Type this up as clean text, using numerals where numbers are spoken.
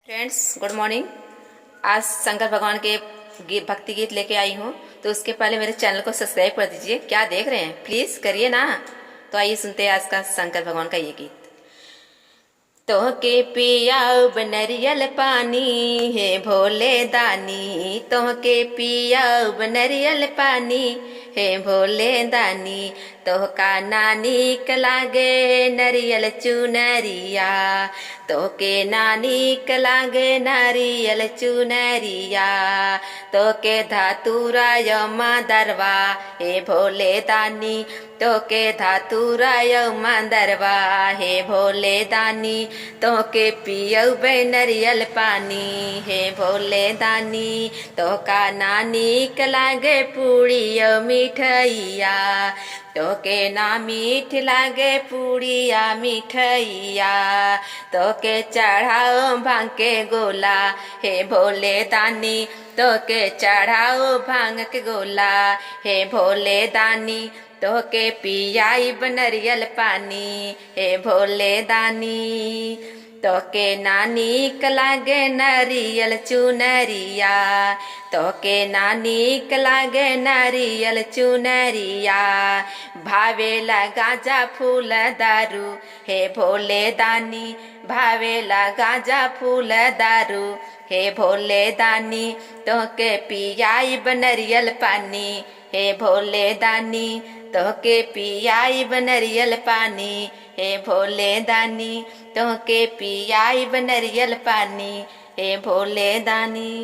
Friends, good morning. आज शंकर भगवान के भक्ति गीत लेके आई हूँ, तो उसके पहले मेरे चैनल को सब्सक्राइब कर दीजिए। क्या देख रहे हैं, प्लीज़ करिए ना। तो आइए सुनते हैं आज का शंकर भगवान का ये गीत। तोहके पियाऊ बनरियल पानी है भोले दानी, तोहके पियाऊ बनरियल पानी है भोले दानी। तोहका नानीक लागे नरियल चुनरिया, तोके नानीक लागे नारियल चुनरिया। तोके धातुराय मादरवा हे भोले दानी, तोके धातुराय मादरवा हे भोले दानी। तोके पियऊ नरियल पानी हे भोले दानी। तोका नानीक लागे पूड़िया मिठैया, तोके ना मीठ लागे पूड़िया मिठैया। तोके चढ़ाओ भांग के गोला हे भोले दानी, तोके चढ़ाओ भांग के गोला हे भोले दानी। तोके पियाई बनरियल पानी हे भोले दानी। तोके नानीक लागे नारियल चुनरिया, तोके नानीक लागे नारियल चुनरिया। भावेला गांजा फूल दारू हे भोले दानी, भावेला गांजा फूल दारू हे भोले दानी। तोके पियाई बनरियल पानी हे भोले दानी, तोके पियाई बनरियल पानी हे भोले दानी। तोके पियाई बनरियल पानी हे भोले दानी।